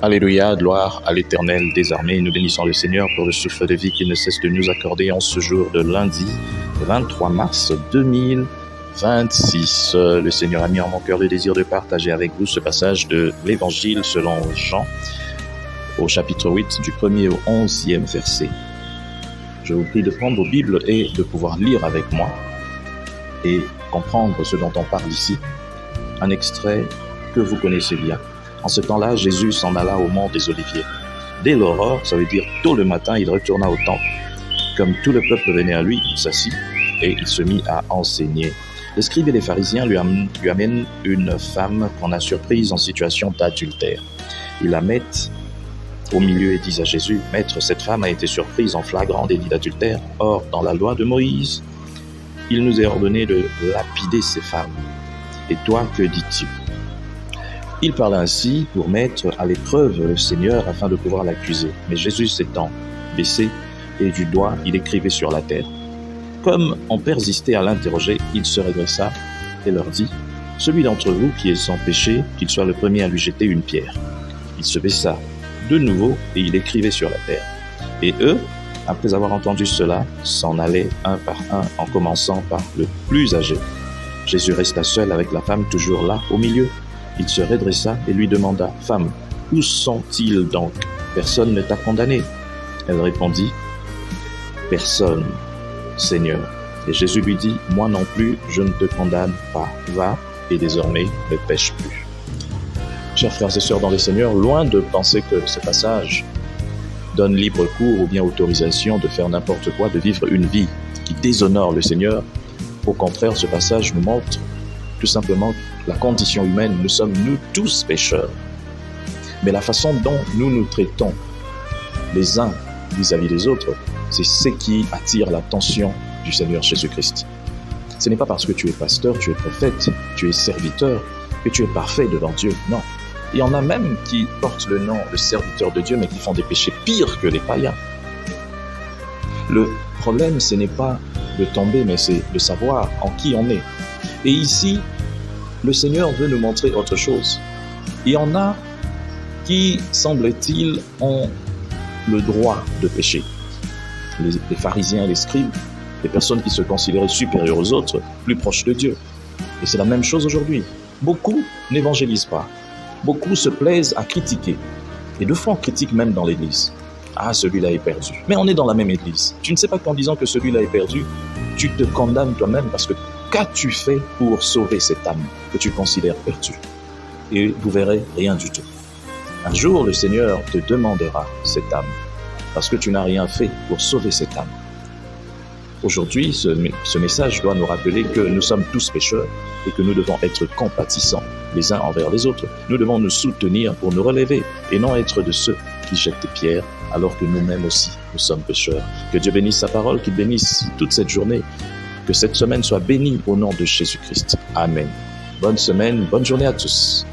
Alléluia, gloire à l'Éternel des armées. Nous bénissons le Seigneur pour le souffle de vie qu'il ne cesse de nous accorder en ce jour de lundi 23 mars 2026. Le Seigneur a mis en mon cœur le désir de partager avec vous ce passage de l'Évangile selon Jean, au chapitre 8, du 1er au 11e verset. Je vous prie de prendre vos Bibles et de pouvoir lire avec moi et comprendre ce dont on parle ici. Un extrait que vous connaissez bien. En ce temps-là, Jésus s'en alla au mont des Oliviers. Dès l'aurore, ça veut dire tôt le matin, il retourna au temple. Comme tout le peuple venait à lui, il s'assit et il se mit à enseigner. Les scribes et les pharisiens lui amènent une femme qu'on a surprise en situation d'adultère. Ils la mettent au milieu et disent à Jésus, « Maître, cette femme a été surprise en flagrant délit d'adultère. Or, dans la loi de Moïse, il nous est ordonné de lapider ces femmes. Et toi, que dis-tu » Il parle ainsi pour mettre à l'épreuve le Seigneur afin de pouvoir l'accuser. Mais Jésus s'étant baissé et du doigt, il écrivait sur la terre. Comme on persistait à l'interroger, il se redressa et leur dit, « Celui d'entre vous qui est sans péché, qu'il soit le premier à lui jeter une pierre. » Il se baissa de nouveau et il écrivait sur la terre. Et eux, après avoir entendu cela, s'en allaient un par un en commençant par le plus âgé. Jésus resta seul avec la femme toujours là au milieu. Il se redressa et lui demanda, « Femme, où sont-ils donc? Personne ne t'a condamné. » Elle répondit, « Personne, Seigneur. » Et Jésus lui dit, « Moi non plus, je ne te condamne pas. Va et désormais ne pêche plus. » Chers frères et sœurs dans le Seigneur, loin de penser que ce passage donne libre cours ou bien autorisation de faire n'importe quoi, de vivre une vie qui déshonore le Seigneur, au contraire, ce passage nous montre tout simplement la condition humaine. Nous sommes nous tous pécheurs. Mais la façon dont nous nous traitons les uns vis-à-vis des autres, c'est ce qui attire l'attention du Seigneur Jésus-Christ. Ce n'est pas parce que tu es pasteur, tu es prophète, tu es serviteur, que tu es parfait devant Dieu. Non. Il y en a même qui portent le nom de serviteur de Dieu, mais qui font des péchés pires que les païens. Le problème, ce n'est pas de tomber, mais c'est de savoir en qui on est. Et ici, le Seigneur veut nous montrer autre chose. Il y en a qui, semble-t-il, ont le droit de pécher. Les pharisiens et les scribes, les personnes qui se considéraient supérieures aux autres, plus proches de Dieu. Et c'est la même chose aujourd'hui. Beaucoup n'évangélisent pas. Beaucoup se plaisent à critiquer. Et de fois, on critique même dans l'église. Ah, celui-là est perdu. Mais on est dans la même église. Tu ne sais pas qu'en disant que celui-là est perdu, tu te condamnes toi-même parce que qu'as-tu fait pour sauver cette âme que tu considères perdue? Et vous verrez rien du tout. Un jour, le Seigneur te demandera cette âme parce que tu n'as rien fait pour sauver cette âme. Aujourd'hui, ce message doit nous rappeler que nous sommes tous pécheurs et que nous devons être compatissants les uns envers les autres. Nous devons nous soutenir pour nous relever et non être de ceux qui jettent des pierres alors que nous-mêmes aussi, nous sommes pécheurs. Que Dieu bénisse sa parole, qu'il bénisse toute cette journée. Que cette semaine soit bénie au nom de Jésus-Christ. Amen. Bonne semaine, bonne journée à tous.